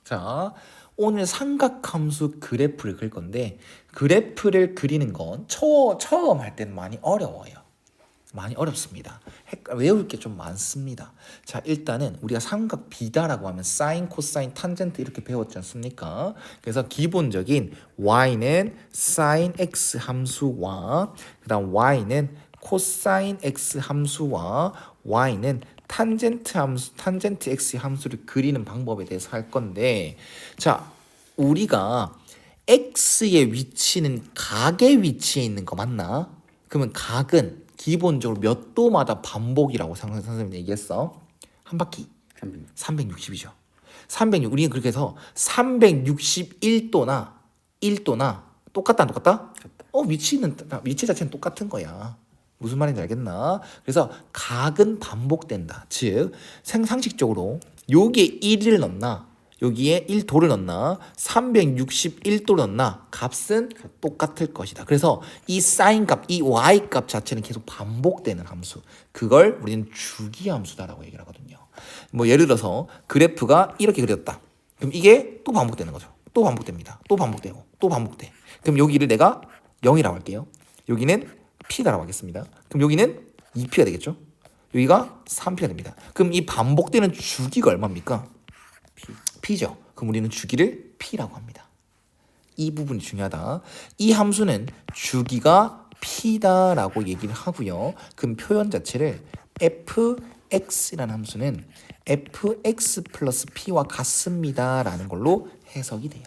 자, 오늘 삼각함수 그래프를 그릴 건데 그래프를 그리는 건 처음 할 때는 많이 어려워요. 많이 어렵습니다. 외울 게 좀 많습니다. 자, 일단은 우리가 삼각 비다라고 하면 사인, 코사인, 탄젠트 이렇게 배웠지 않습니까? 그래서 기본적인 y는 사인 x 함수와 그다음 y는 코사인 x 함수와 y는 탄젠트 함수, 탄젠트 x 함수를 그리는 방법에 대해서 할 건데, 자, 우리가 x의 위치는 각의 위치에 있는 거 맞나? 그러면 각은 기본적으로 몇 도마다 반복이라고 선생님이 얘기했어? 한 바퀴 360이죠. 360 우리는 그렇게 해서 361도나 1도나 똑같다 안 똑같다? 위치 자체는 똑같은 거야. 무슨 말인지 알겠나? 그래서 각은 반복된다. 즉 상식적으로 여기에 1을 넣나 여기에 1도를 넣나 361도를 넣나 값은 똑같을 것이다. 그래서 이 사인 값, 이 y 값 자체는 계속 반복되는 함수. 그걸 우리는 주기함수다라고 얘기를 하거든요. 뭐 예를 들어서 그래프가 이렇게 그렸다. 그럼 이게 또 반복되는 거죠. 또 반복됩니다. 또 반복되고 또 반복돼. 그럼 여기를 내가 0이라고 할게요. 여기는 P다라고 하겠습니다. 그럼 여기는 2P가 되겠죠. 여기가 3P가 됩니다. 그럼 이 반복되는 주기가 얼마입니까? P죠. 그럼 우리는 주기를 P라고 합니다. 이 부분이 중요하다. 이 함수는 주기가 P다라고 얘기를 하고요. 그럼 표현 자체를 fx라는 함수는 fx 플러스 P와 같습니다라는 걸로 해석이 돼요.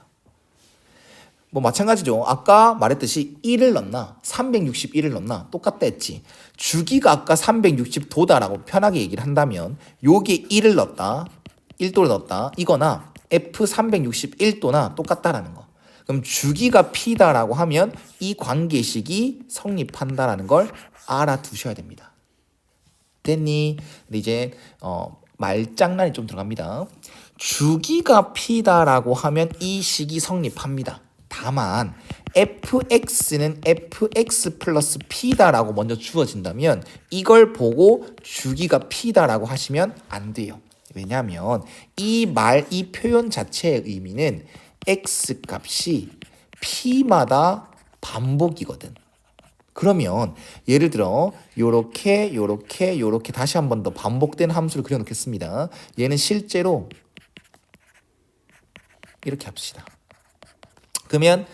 뭐 마찬가지죠. 아까 말했듯이 1을 넣나 361을 넣나 똑같다 했지. 주기가 아까 360도다라고 편하게 얘기를 한다면 여기에 1을 넣었다 1도를 넣었다 이거나 F361도나 똑같다라는 거. 그럼 주기가 P다라고 하면 이 관계식이 성립한다라는 걸 알아두셔야 됩니다. 됐니? 근데 이제 말장난이 좀 들어갑니다. 주기가 P다라고 하면 이 식이 성립합니다. 다만 fx는 fx 플러스 p다라고 먼저 주어진다면 이걸 보고 주기가 p다라고 하시면 안 돼요. 왜냐하면 이 표현 자체의 의미는 x 값이 p마다 반복이거든. 그러면 예를 들어 요렇게 다시 한 번 더 반복된 함수를 그려놓겠습니다. 얘는 실제로 이렇게 합시다. 그러면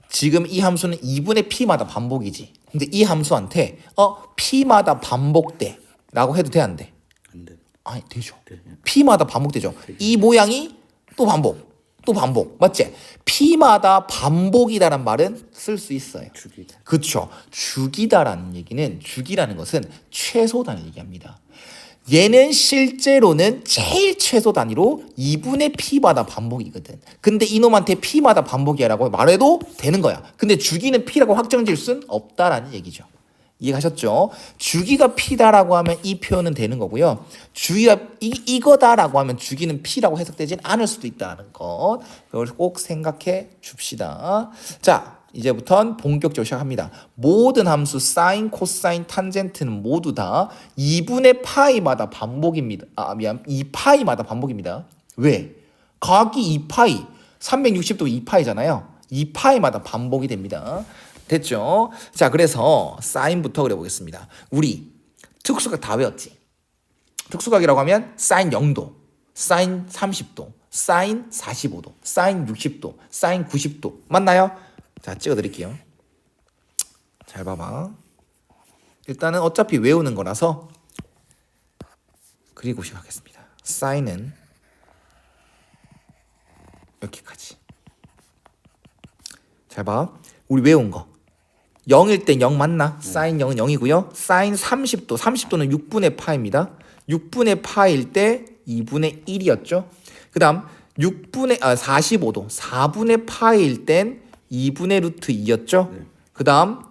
지금 이 함수는 2분의 p마다 반복이지. 근데 이 함수한테 p마다 반복돼 라고 해도 돼 안 돼? 안 돼. 아니 되죠. p마다 반복되죠. 이 모양이 또 반복 맞지? p마다 반복이다란 말은 쓸 수 있어요. 주기다. 그렇죠. 주기다라는 얘기는 주기라는 것은 최소 단위를 얘기합니다. 얘는 실제로는 제일 최소 단위로 2분의 p마다 반복이거든. 근데 이놈한테 p마다 반복이라고 말해도 되는 거야. 근데 주기는 p라고 확정질 순 없다라는 얘기죠. 이해가셨죠? 주기가 p다라고 하면 이 표현은 되는 거고요. 주기가 이거다라고 하면 주기는 p라고 해석되진 않을 수도 있다는 것. 그걸 꼭 생각해 줍시다. 자, 이제부터는 본격적으로 시작합니다. 모든 함수 사인, 코사인, 탄젠트는 모두 다 2분의 파이마다 반복입니다. 2파이마다 반복입니다. 왜? 각이 2파이, 360도 2파이잖아요. 2파이마다 반복이 됩니다. 됐죠? 자, 그래서 사인부터 그려보겠습니다. 우리 특수각 다 외웠지? 특수각이라고 하면 사인 0도, 사인 30도, 사인 45도, 사인 60도, 사인 90도 맞나요? 자, 찍어드릴게요. 잘 봐봐. 일단은 어차피 외우는 거라서 그리고 시작하겠습니다. 사인은 이렇게까지. 잘 봐. 우리 외운 거. 0일 땐 0 맞나? 사인 0은 0이고요. 사인 30도. 30도는 6분의 파입니다. 6분의 파일 때 2분의 1이었죠. 그 다음 45도. 4분의 파일 땐 2분의 루트 2였죠. 그 다음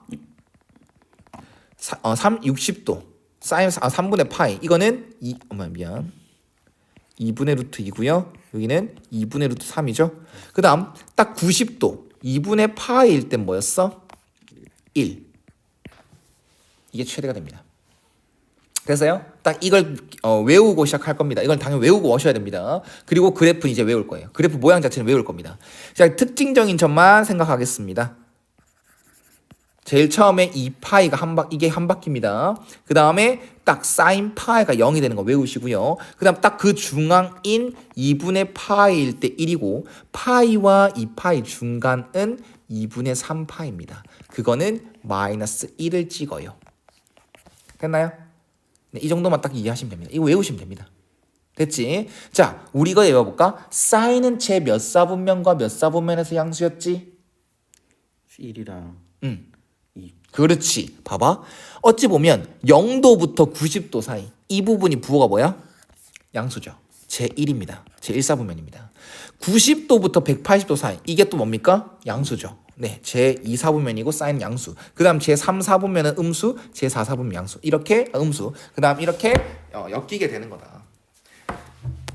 60도. 사인 3분의 파이. 이거는 2분의 루트 2고요. 여기는 2분의 루트 3이죠. 그 다음 딱 90도. 2분의 파이일 땐 뭐였어? 1. 이게 최대가 됩니다. 됐어요? 딱 이걸 외우고 시작할 겁니다. 이걸 당연히 외우고 오셔야 됩니다. 그리고 그래프 이제 외울 거예요. 그래프 모양 자체는 외울 겁니다. 자, 특징적인 점만 생각하겠습니다. 제일 처음에 이 파이가 이게 한 바퀴입니다. 그 다음에 딱 사인 파이가 0이 되는 거 외우시고요. 그 다음 딱 그 중앙인 2분의 파이일 때 1이고 파이와 2파이 중간은 2분의 3파입니다. 그거는 마이너스 1을 찍어요. 됐나요? 네, 이 정도만 딱 이해하시면 됩니다. 이거 외우시면 됩니다. 됐지? 자, 우리 이거 외워볼까? 사인은 제 몇 사분면과 몇 사분면에서 양수였지? 1이랑 그렇지. 봐봐. 어찌 보면 0도부터 90도 사이 이 부분이 부호가 뭐야? 양수죠. 제1입니다. 제1사분면입니다. 90도부터 180도 사이 이게 또 뭡니까? 양수죠. 네, 제2사분면이고 사인 양수. 그 다음 제3사분면은 음수, 제4사분면 양수. 이렇게 음수. 그 다음 이렇게 엮이게 되는 거다.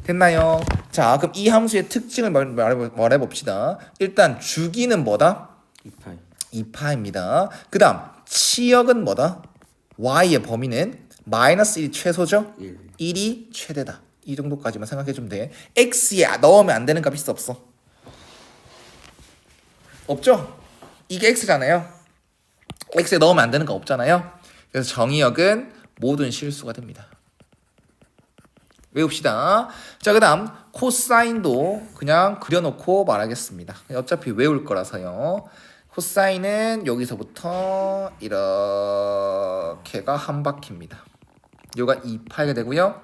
됐나요? 자, 그럼 이 함수의 특징을 말해봅시다. 일단 주기는 뭐다? 2파이 2파입니다. 그 다음 치역은 뭐다? y의 범위는 마이너스 1이 최소죠? 1이 최대다. 이 정도까지만 생각해주면 돼. x에 넣으면 안 되는 값이 있어 없어? 없죠? 이게 x잖아요. x에 넣으면 안 되는 거 없잖아요. 그래서 정의역은 모든 실수가 됩니다. 외웁시다. 자, 그 다음 코사인도 그냥 그려놓고 말하겠습니다. 어차피 외울 거라서요. 코사인은 여기서부터 이렇게가 한 바퀴입니다. 여기가 2파이가 되고요.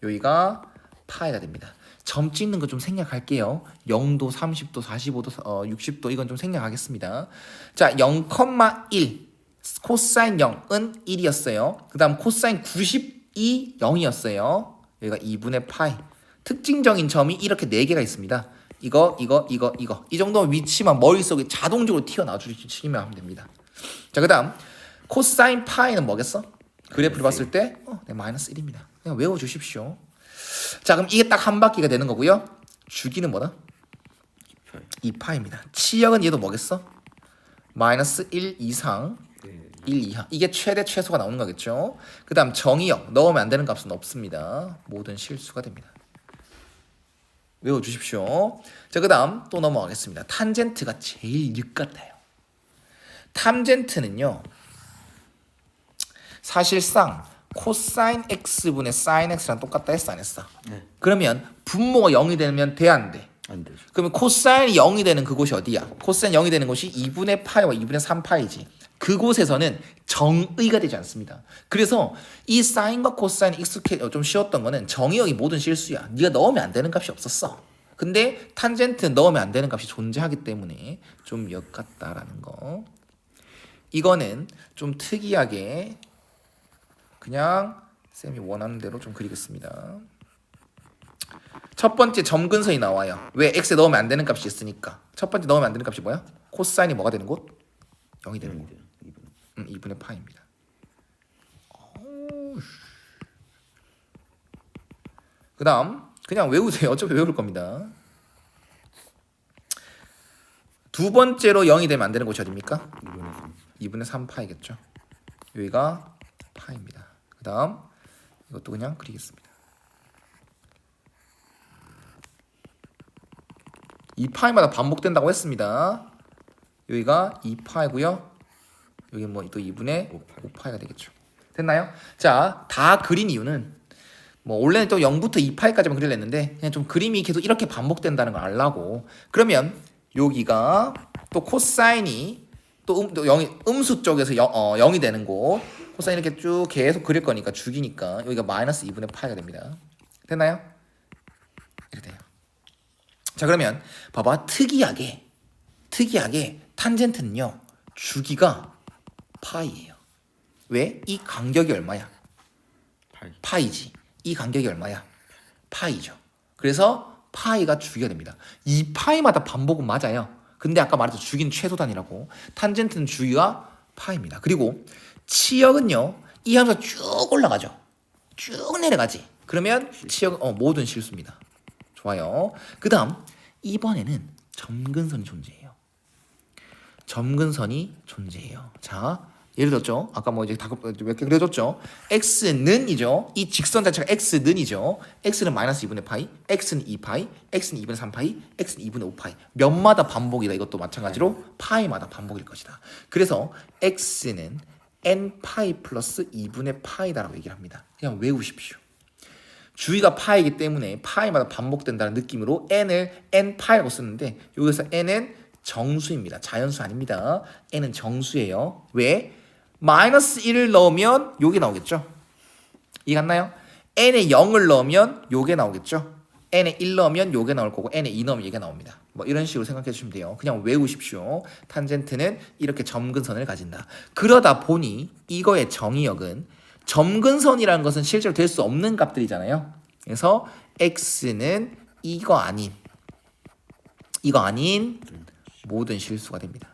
여기가 파이가 됩니다. 점 찍는 거 좀 생략할게요. 0도, 30도, 45도, 60도 이건 좀 생략하겠습니다. 자, 0,1 코사인 0은 1이었어요. 그 다음 코사인 92 0이었어요. 여기가 2분의 파이. 특징적인 점이 이렇게 4개가 있습니다. 이거. 이 정도 위치만 머릿속에 자동적으로 튀어나와주시기만 하면 됩니다. 자, 그 다음 코사인 파이는 뭐겠어? 그래프를 봤을 때 네, 마이너스 1입니다. 그냥 외워주십시오. 자, 그럼 이게 딱 한 바퀴가 되는 거고요. 주기는 뭐다? 2파입니다. 치역은 얘도 뭐겠어? 마이너스 1 이상 1 이하. 이게 최대 최소가 나오는 거겠죠. 그 다음 정의역 넣으면 안 되는 값은 없습니다. 모든 실수가 됩니다. 외워주십시오. 자, 그 다음 또 넘어가겠습니다. 탄젠트가 제일 육 같아요. 탄젠트는요, 사실상 코사인 x분의 사인 x랑 똑같다 했어 안 했어? 네. 그러면 분모가 0이 되면 돼 안 돼? 안 되죠. 그러면 코사인이 0이 되는 그곳이 어디야? 코사인 0이 되는 곳이 2분의 파이와 2분의 3파이지. 그곳에서는 정의가 되지 않습니다. 그래서 이 사인과 코사인이 좀 쉬웠던 거는 정의역이 모든 실수야. 네가 넣으면 안 되는 값이 없었어. 근데 탄젠트는 넣으면 안 되는 값이 존재하기 때문에 좀 역같다라는 거. 이거는 좀 특이하게 그냥 쌤이 원하는 대로 좀 그리겠습니다. 첫 번째 점근선이 나와요. 왜? x에 넣으면 안 되는 값이 있으니까. 첫 번째 넣으면 안 되는 값이 뭐야? 코사인이 뭐가 되는 곳? 0이 되는 곳. 2분의 파입니다. 그 다음 그냥 외우세요. 어차피 외울 겁니다. 두 번째로 0이 되면 안 되는 곳이 어딥니까? 2분의 3파이겠죠. 여기가 파입니다. 그 다음 이것도 그냥 그리겠습니다. 2파이마다 반복된다고 했습니다. 여기가 2파이고요. 여기 뭐 또 2분의 5파이가 되겠죠. 됐나요? 자, 다 그린 이유는 뭐 원래는 또 0부터 2파이까지만 그리려 했는데 그냥 좀 그림이 계속 이렇게 반복된다는 걸 알라고. 그러면 여기가 또 코사인이 또 0이 음수 쪽에서 0이 되는 곳 코사인 이렇게 쭉 계속 그릴 거니까 죽이니까 여기가 마이너스 2분의 파이가 됩니다. 됐나요? 이렇게 돼요. 자, 그러면 봐봐. 특이하게 탄젠트는요 주기가 파이예요. 왜? 이 간격이 얼마야? 파이지. 이 간격이 얼마야? 파이죠. 그래서 파이가 주기가 됩니다. 이 파이마다 반복은 맞아요. 근데 아까 말했던 주기는 최소단위라고. 탄젠트는 주기가 파이입니다. 그리고 치역은요 이 함수가 쭉 올라가죠. 쭉 내려가지. 그러면 치역은 모든 실수입니다. 좋아요. 그 다음 이번에는 점근선이 존재해요. 점근선이 존재해요. 자, 예를 들었죠. 아까 뭐 이제 몇 개 그려줬죠. x는이죠. 이 직선 자체가 x는이죠. x는 마이너스 2분의 파이, x는 2파이, x는 2분의 3파이, x는 2분의 5파이. 몇마다 반복이다. 이것도 마찬가지로 파이마다 반복일 것이다. 그래서 x는 n파이 플러스 2분의 파이다라고 얘기를 합니다. 그냥 외우십시오. 주의가 파이기 때문에 파이마다 반복된다는 느낌으로 n을 n파이라고 쓰는데 여기서 n은 정수입니다. 자연수 아닙니다. n은 정수예요. 왜? 마이너스 1을 넣으면 요게 나오겠죠. 이해 갔나요? n에 0을 넣으면 요게 나오겠죠. n에 1 넣으면 요게 나올 거고 n에 2 넣으면 이게 나옵니다. 뭐 이런 식으로 생각해 주시면 돼요. 그냥 외우십시오. 탄젠트는 이렇게 점근선을 가진다. 그러다 보니 이거의 정의역은 점근선이라는 것은 실제로 될 수 없는 값들이잖아요. 그래서 x는 이거 아닌 모든 실수가 됩니다.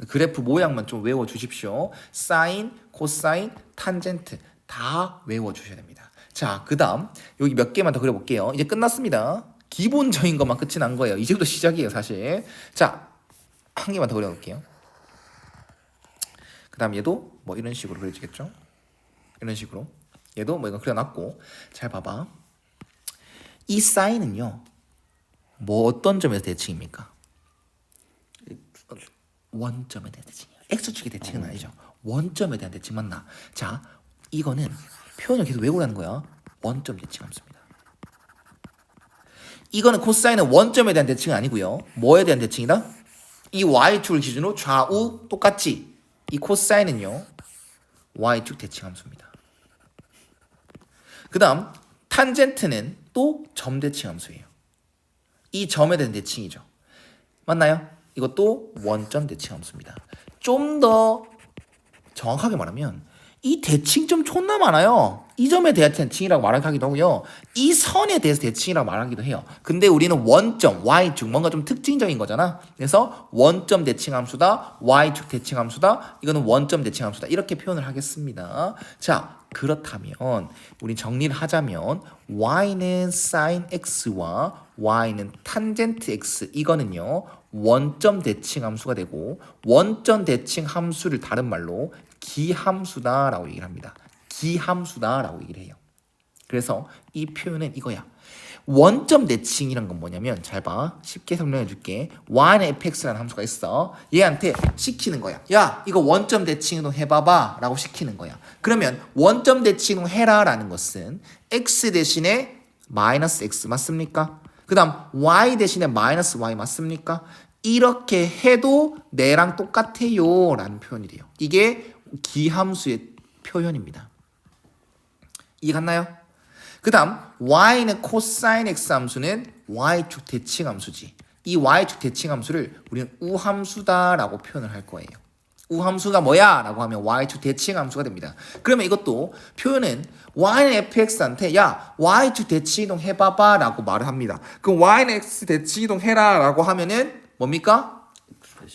그래프 모양만 좀 외워주십시오. 사인, 코사인, 탄젠트 다 외워주셔야 됩니다. 자, 그 다음 여기 몇 개만 더 그려볼게요. 이제 끝났습니다. 기본적인 것만 끝이 난 거예요. 이제부터 시작이에요, 사실. 자, 한 개만 더 그려볼게요. 그 다음 얘도 뭐 이런 식으로 그려지겠죠. 이런 식으로 얘도 뭐 이거 그려놨고. 잘 봐봐. 이 사인은요 뭐 어떤 점에서 대칭입니까? 원점에 대한 대칭이에요. x축의 대칭은 아니죠. 원점에 대한 대칭 맞나? 자, 이거는 표현을 계속 외우라는 거야. 원점 대칭 함수입니다. 이거는 코사인은 원점에 대한 대칭은 아니고요. 뭐에 대한 대칭이다? 이 y축을 기준으로 좌우 똑같지. 이 코사인은요 y축 대칭 함수입니다. 그 다음 탄젠트는 또 점 대칭 함수예요. 이 점에 대한 대칭이죠. 맞나요? 이것도 원점 대칭 함수입니다. 좀 더 정확하게 말하면 이 대칭점 존나 많아요. 이 점에 대한 대칭이라고 말하기도 하고요. 이 선에 대해서 대칭이라고 말하기도 해요. 근데 우리는 원점, y축 뭔가 좀 특징적인 거잖아. 그래서 원점 대칭 함수다, y축 대칭 함수다, 이거는 원점 대칭 함수다. 이렇게 표현을 하겠습니다. 자, 그렇다면 우리 정리를 하자면 y는 sin x와 y는 탄젠트 x 이거는요 원점 대칭 함수가 되고 원점 대칭 함수를 다른 말로 기함수다라고 얘기를 합니다. 기함수다라고 얘기를 해요. 그래서 이 표현은 이거야. 원점 대칭이란 건 뭐냐면 잘 봐. 쉽게 설명해 줄게. y는 fx라는 함수가 있어. 얘한테 시키는 거야. 야, 이거 원점 대칭 이동 해봐봐 라고 시키는 거야. 그러면 원점 대칭 이동 해라 라는 것은 x 대신에 마이너스 x 맞습니까? 그 다음 y 대신에 마이너스 y 맞습니까? 이렇게 해도 내랑 똑같아요 라는 표현이 돼요. 이게 기함수의 표현입니다. 이해 갔나요? 그 다음 y는 코사인 x 함수는 y축 대칭 함수지. 이 y축 대칭 함수를 우리는 우함수다라고 표현을 할 거예요. 우함수가 뭐야? 라고 하면 y축 대칭 함수가 됩니다. 그러면 이것도 표현은 y는 fx한테 야 y축 대칭 이동 해봐봐 라고 말을 합니다. 그럼 y는 x 대칭 이동 해라 라고 하면은 뭡니까?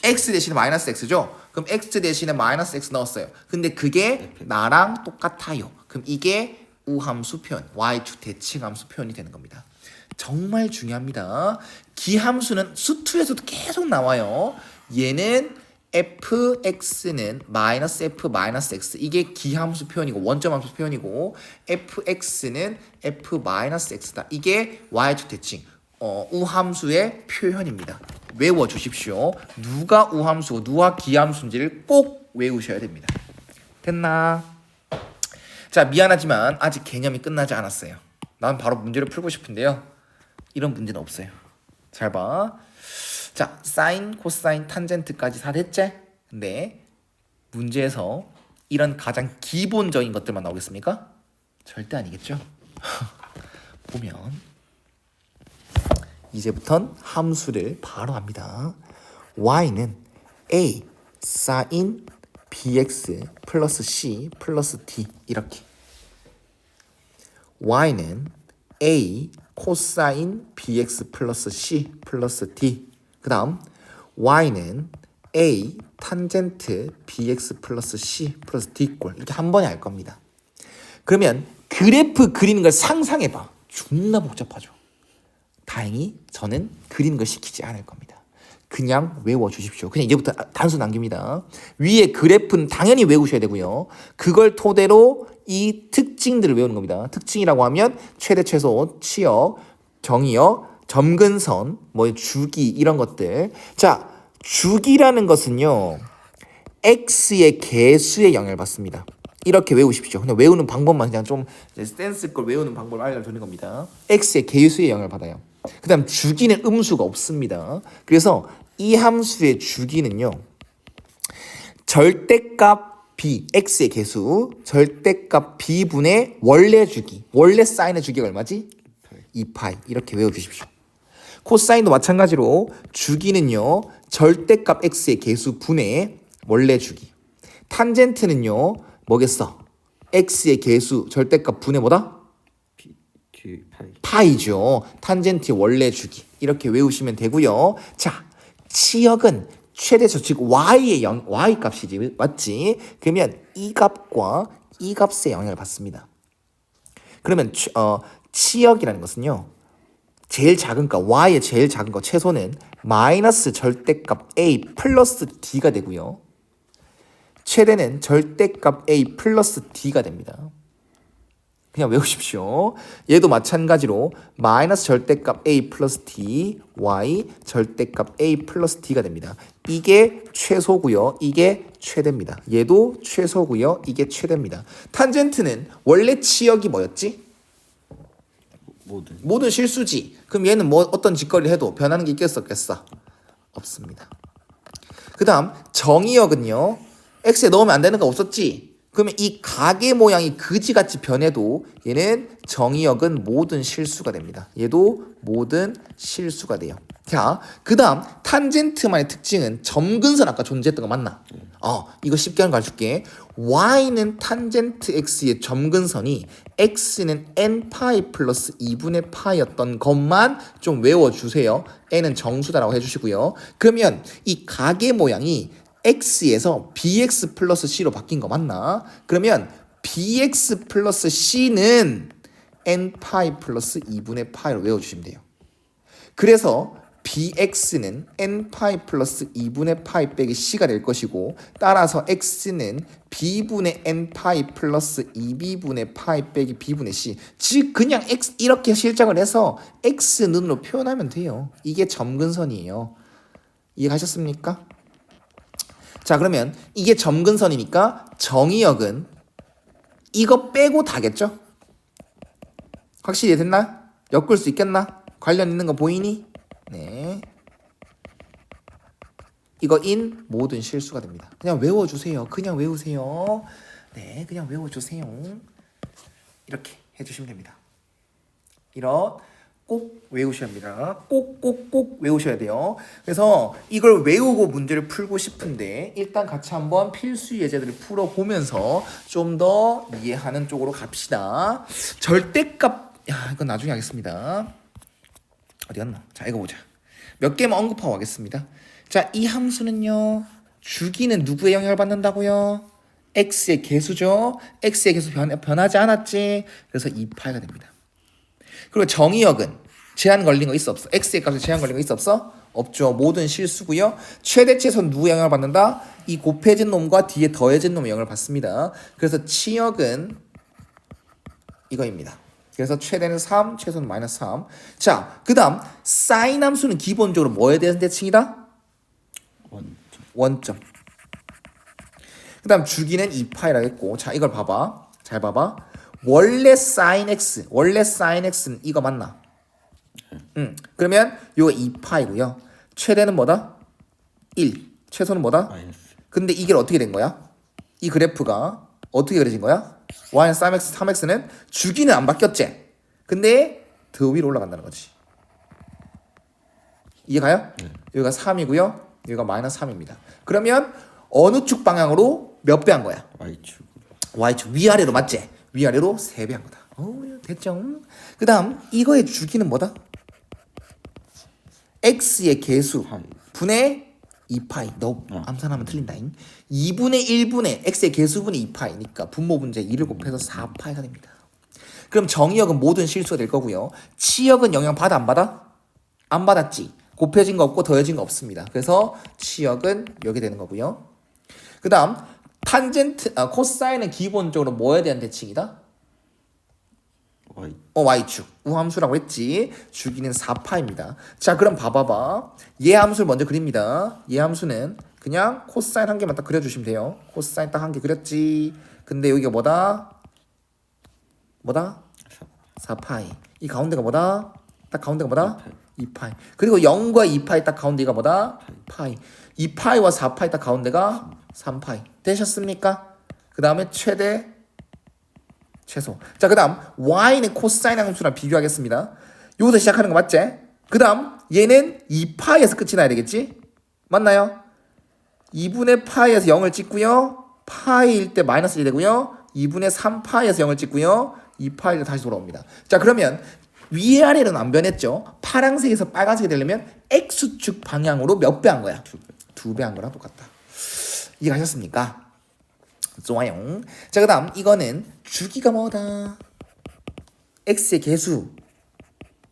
x 대신에 마이너스 x죠. 그럼 x 대신에 마이너스 x 넣었어요. 근데 그게 나랑 똑같아요. 그럼 이게 우함수 표현, y축 대칭 함수 표현이 되는 겁니다. 정말 중요합니다. 기함수는 수투에서도 계속 나와요. 얘는 fx는 마이너스 f 마이너스 x 이게 기함수 표현이고 원점 함수 표현이고 fx는 f 마이너스 x다. 이게 y축 대칭 우함수의 표현입니다. 외워주십시오. 누가 우함수고 누가 기함수인지를 꼭 외우셔야 됩니다. 됐나? 자, 미안하지만 아직 개념이 끝나지 않았어요. 난 바로 문제를 풀고 싶은데요. 이런 문제는 없어요. 잘 봐. 자, 사인, 코사인, 탄젠트까지 다 됐지? 근데 문제에서 이런 가장 기본적인 것들만 나오겠습니까? 절대 아니겠죠? 보면 이제부턴 함수를 바로 합니다. y는 a sin bx 플러스 c 플러스 d 이렇게 y는 a 코사인 bx 플러스 c 플러스 d 그 다음 y는 a 탄젠트 bx 플러스 c 플러스 d 꼴 이렇게 한 번에 할 겁니다. 그러면 그래프 그리는 걸 상상해봐. 존나 복잡하죠. 다행히 저는 그리는 걸 시키지 않을 겁니다. 그냥 외워주십시오. 그냥 이제부터 단수 남깁니다. 위에 그래프는 당연히 외우셔야 되고요. 그걸 토대로 이 특징들을 외우는 겁니다. 특징이라고 하면 최대, 최소, 치역, 정의역, 점근선, 뭐 주기 이런 것들. 자, 주기라는 것은요. x의 개수에 영향을 받습니다. 이렇게 외우십시오. 그냥 외우는 방법만 그냥 좀 센스 걸 외우는 방법을 알려드리는 겁니다. x의 개수에 영향을 받아요. 그 다음 주기는 음수가 없습니다. 그래서 이 함수의 주기는요. 절대값 b, x의 개수, 절대값 b분의 원래 주기, 원래 사인의 주기가 얼마지? 2파이. 이렇게 외워주십시오. 코사인도 마찬가지로 주기는요. 절대값 x의 개수 분의 원래 주기. 탄젠트는요. 뭐겠어? x의 개수 절대값 분의 뭐다? 파이. 파이죠. 탄젠트의 원래 주기. 이렇게 외우시면 되고요. 자, 치역은 최대저 즉 y의 y 값이지. 맞지? 그러면 이 값과 이 값의 영향을 받습니다. 그러면 치역이라는 것은요. 제일 작은 값 y의 제일 작은 거 최소는 마이너스 절대값 a 플러스 d가 되고요. 최대는 절대값 a 플러스 d가 됩니다. 그냥 외우십시오. 얘도 마찬가지로 마이너스 절대값 a 플러스 d, y 절대값 a 플러스 d가 됩니다. 이게 최소고요. 이게 최대입니다. 얘도 최소고요. 이게 최대입니다. 탄젠트는 원래 치역이 뭐였지? 모든 실수지. 그럼 얘는 뭐 어떤 짓거리를 해도 변하는 게 있겠어 없겠어? 없습니다. 그 다음 정의역은요. x에 넣으면 안 되는 거 없었지? 그러면 이 가게 모양이 그지같이 변해도 얘는 정의역은 모든 실수가 됩니다. 얘도 모든 실수가 돼요. 자, 그 다음 탄젠트만의 특징은 점근선 아까 존재했던 거 맞나? 이거 쉽게 하는 거 알려줄게. y는 탄젠트 x의 점근선이 x는 n파이 플러스 2분의 파이였던 것만 좀 외워주세요. n은 정수다라고 해주시고요. 그러면 이 가게 모양이 x에서 bx 플러스 c로 바뀐 거 맞나? 그러면 bx 플러스 c는 n파이 플러스 2분의 파이로 외워주시면 돼요. 그래서 bx는 n파이 플러스 2분의 파이 빼기 c가 될 것이고 따라서 x는 b분의 n파이 플러스 2b분의 파이 빼기 b분의 c 즉 그냥 x 이렇게 실작을 해서 x는으로 표현하면 돼요. 이게 점근선이에요. 이해가셨습니까? 자, 그러면 이게 점근선이니까 정의역은 이거 빼고 다겠죠? 확실히 됐나? 엮을 수 있겠나? 관련 있는 거 보이니? 네. 이거 인 모든 실수가 됩니다. 그냥 외워주세요. 그냥 외우세요. 네, 그냥 외워주세요. 이렇게 해주시면 됩니다. 이런 꼭 외우셔야 합니다. 꼭 외우셔야 돼요. 그래서 이걸 외우고 문제를 풀고 싶은데 일단 같이 한번 필수 예제들을 풀어보면서 좀 더 이해하는 쪽으로 갑시다. 절대값, 이건 나중에 하겠습니다. 어디 갔나? 자, 이거 보자. 몇 개만 언급하고 하겠습니다. 자, 이 함수는요. 주기는 누구의 영향을 받는다고요? x의 개수죠. x의 개수 변하지 않았지. 그래서 2파이가 됩니다. 그리고 정의역은 제한 걸린 거 있어 없어? x의 값에 제한 걸린 거 있어 없어? 없죠. 모든 실수고요. 최대 최소는 누구 영향을 받는다? 이 곱해진 놈과 뒤에 더해진 놈의 영향을 받습니다. 그래서 치역은 이거입니다. 그래서 최대는 3, 최소는 마이너스 3. 자, 그 다음 사인 함수는 기본적으로 뭐에 대한 대칭이다? 원점. 그 다음 주기는 2파이라고 했고 자, 이걸 봐봐. 잘 봐봐. 원래 sin x는 이거 맞나? 그러면 요거 2파이고요. 최대는 뭐다? 1. 최소는 뭐다? 근데 이게 어떻게 된 거야? 이 그래프가 어떻게 그려진 거야? y는 3x, 3x는 주기는 안 바뀌었지? 근데 더 위로 올라간다는 거지. 이해가요? 여기가 3이고요. 여기가 마이너스 3입니다. 그러면 어느 축 방향으로 몇 배 한 거야? y축 위아래로 맞지? 위아래로 3배 한 거다. 됐죠? 그 다음 이거의 주기는 뭐다? x의 개수 분의 2파이. 너 암산하면 틀린다잉. 2분의 1분의 x의 개수분의 2파이니까 분모분제 2를 곱해서 4파이가 됩니다. 그럼 정의역은 모든 실수가 될 거고요. 치역은 영향 받아 안 받아? 안 받았지. 곱해진 거 없고 더해진 거 없습니다. 그래서 치역은 여기 되는 거고요. 그 다음 탄젠트, 코사인은 기본적으로 뭐에 대한 대칭이다? Y. y축. 우함수라고 했지. 주기는 4파입니다. 자, 그럼 봐봐봐. 얘 함수를 먼저 그립니다. 얘 함수는 그냥 코사인 한 개만 딱 그려주시면 돼요. 코사인 딱 한 개 그렸지. 근데 여기가 뭐다? 뭐다? 4파이. 이 가운데가 뭐다? 딱 가운데가 뭐다? 2파이. 그리고 0과 2파이 딱 가운데가 뭐다? 파이. 2파이와 4파이 딱 가운데가 3파이. 되셨습니까? 그 다음에 최대 최소. 자, 그 다음 y는 코사인 함수랑 비교하겠습니다. 여기서 시작하는 거 맞지? 그 다음 얘는 2파이에서 끝이 나야 되겠지? 맞나요? 2분의 파이에서 0을 찍고요. 파이일 때 마이너스 1이 되고요. 2분의 3파이에서 0을 찍고요. 2파이일 때 다시 돌아옵니다. 자, 그러면 위아래는 안 변했죠? 파란색에서 빨간색이 되려면 x축 방향으로 몇 배 한 거야? 2배 한 거랑 똑같다. 이해하셨습니까? 좋아요. 자, 그 다음 이거는 주기가 뭐다? x의 개수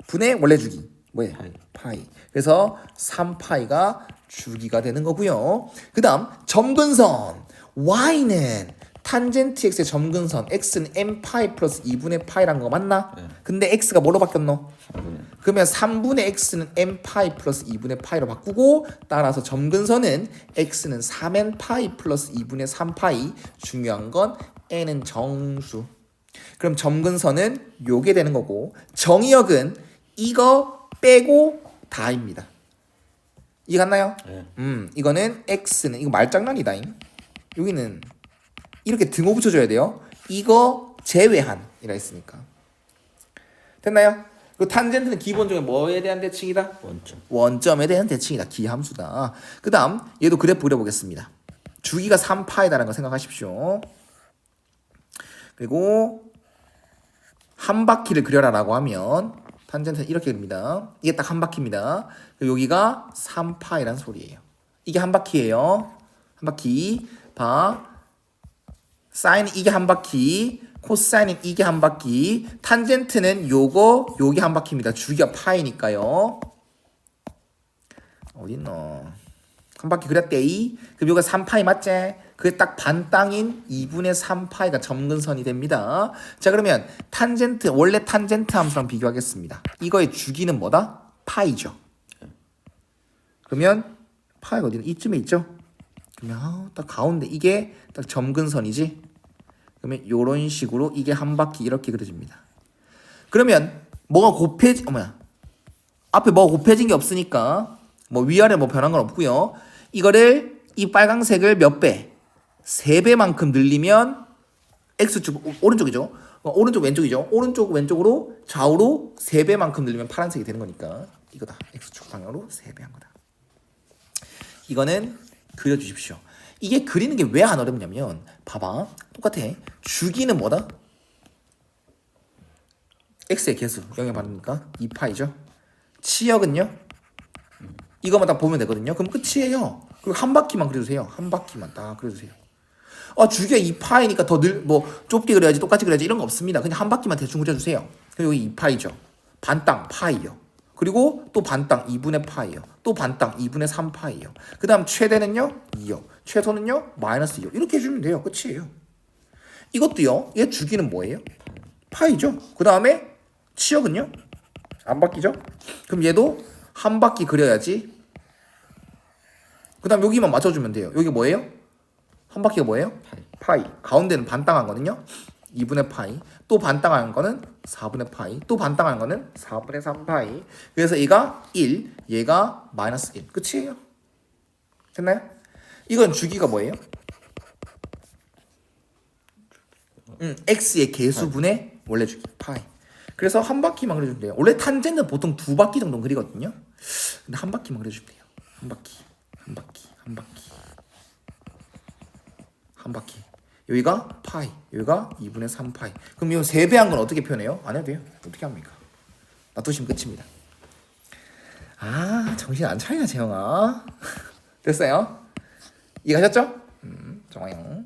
분의 원래 주기 뭐예요? 파이. 그래서 3파이가 주기가 되는 거고요. 그 다음 점근선 y는 탄젠트 x의 점근선 x는 n파이 플러스 2분의 파이란 거 맞나? 네. 근데 x가 뭐로 바뀌었노? 3분의. 그러면 3분의 x는 n파이 플러스 2분의 파이로 바꾸고 따라서 점근선은 x는 3n파이 플러스 2분의 3파이. 중요한 건 n은 정수. 그럼 점근선은 요게 되는 거고 정의역은 이거 빼고 다입니다. 이해 갔나요? 네. 이거는 x는 이거 말장난이다잉. 여기는 이렇게 등호 붙여줘야 돼요. 이거 제외한이라 했으니까. 됐나요? 그 탄젠트는 기본적으로 뭐에 대한 대칭이다? 원점. 원점에 대한 대칭이다. 기함수다. 그 다음 얘도 그래프 그려보겠습니다. 주기가 3파이다라는 거 생각하십시오. 그리고 한 바퀴를 그려라라고 하면 탄젠트는 이렇게 그립니다. 이게 딱 한 바퀴입니다. 그리고 여기가 3파이란 소리예요. 이게 한 바퀴예요. 한 바퀴. 봐. 사인은 이게 한 바퀴. 코사인은 이게 한 바퀴. 탄젠트는 요게 한 바퀴입니다. 주기가 파이니까요. 어딨노? 한 바퀴 그렸대. 그럼 요가 3파이 맞지? 그게 딱 반땅인 2분의 3파이가 점근선이 됩니다. 자, 그러면 탄젠트, 원래 탄젠트 함수랑 비교하겠습니다. 이거의 주기는 뭐다? 파이죠. 그러면 파이가 어디는 이쯤에 있죠? 그러면 딱 가운데 이게 딱 점근선이지. 그러면 요런 식으로 이게 한 바퀴 이렇게 그려집니다. 그러면 뭐가 앞에 뭐가 곱해진 게 없으니까 뭐 위아래 뭐 변한 건 없고요. 이거를 이 빨강색을 몇 배? 3배만큼 늘리면 x축 오른쪽이죠. 오른쪽 왼쪽이죠. 오른쪽 왼쪽으로 좌우로 3배만큼 늘리면 파란색이 되는 거니까 이거다. x축 방향으로 3배 한 거다. 이거는 그려주십시오. 이게 그리는 게 왜 안 어렵냐면 봐봐. 똑같아. 주기는 뭐다? x의 개수 영향 받으니까 2파이죠. 치역은요? 이거만 딱 보면 되거든요. 그럼 끝이에요. 그리고 한 바퀴만 그려주세요. 한 바퀴만 딱 그려주세요. 주기가 2파이니까 더 좁게 그려야지 똑같이 그려야지 이런 거 없습니다. 그냥 한 바퀴만 대충 그려주세요. 그리고 여기 2파이죠. 반땅 파이요. 그리고 또 반땅 2분의 파이요. 또 반땅 2분의 3파이요. 그 다음 최대는요 2요. 최소는요 마이너스 2요. 이렇게 해주면 돼요. 끝이에요. 이것도요. 얘 주기는 뭐예요? 파이죠. 그 다음에 치역은요? 안 바뀌죠? 그럼 얘도 한 바퀴 그려야지. 그 다음 여기만 맞춰주면 돼요. 여기 뭐예요? 한 바퀴가 뭐예요? 파이. 가운데는 반땅한 거는요? 2분의 파이. 또 반땅한 거는 4분의 파이. 또 반땅한 거는 4분의 3파이. 그래서 얘가 1, 얘가 마이너스 1. 끝이에요. 됐나요? 이건 주기가 뭐예요? x의 개수분의 원래 주기 파이. 그래서 한 바퀴만 그려주면 돼요. 원래 탄젠트는 보통 2바퀴 정도 그리거든요. 근데 한 바퀴만 그려주면 돼요. 한 바퀴, 한 바퀴, 한 바퀴, 한 바퀴. 여기가 파이, 여기가 2분의 3파이. 그럼 이거 3배 한 건 어떻게 표현해요? 안 해도 돼요. 어떻게 합니까? 놔두시면 끝입니다. 정신 안 차리나 재영아. 됐어요? 이해하셨죠? 좋아요.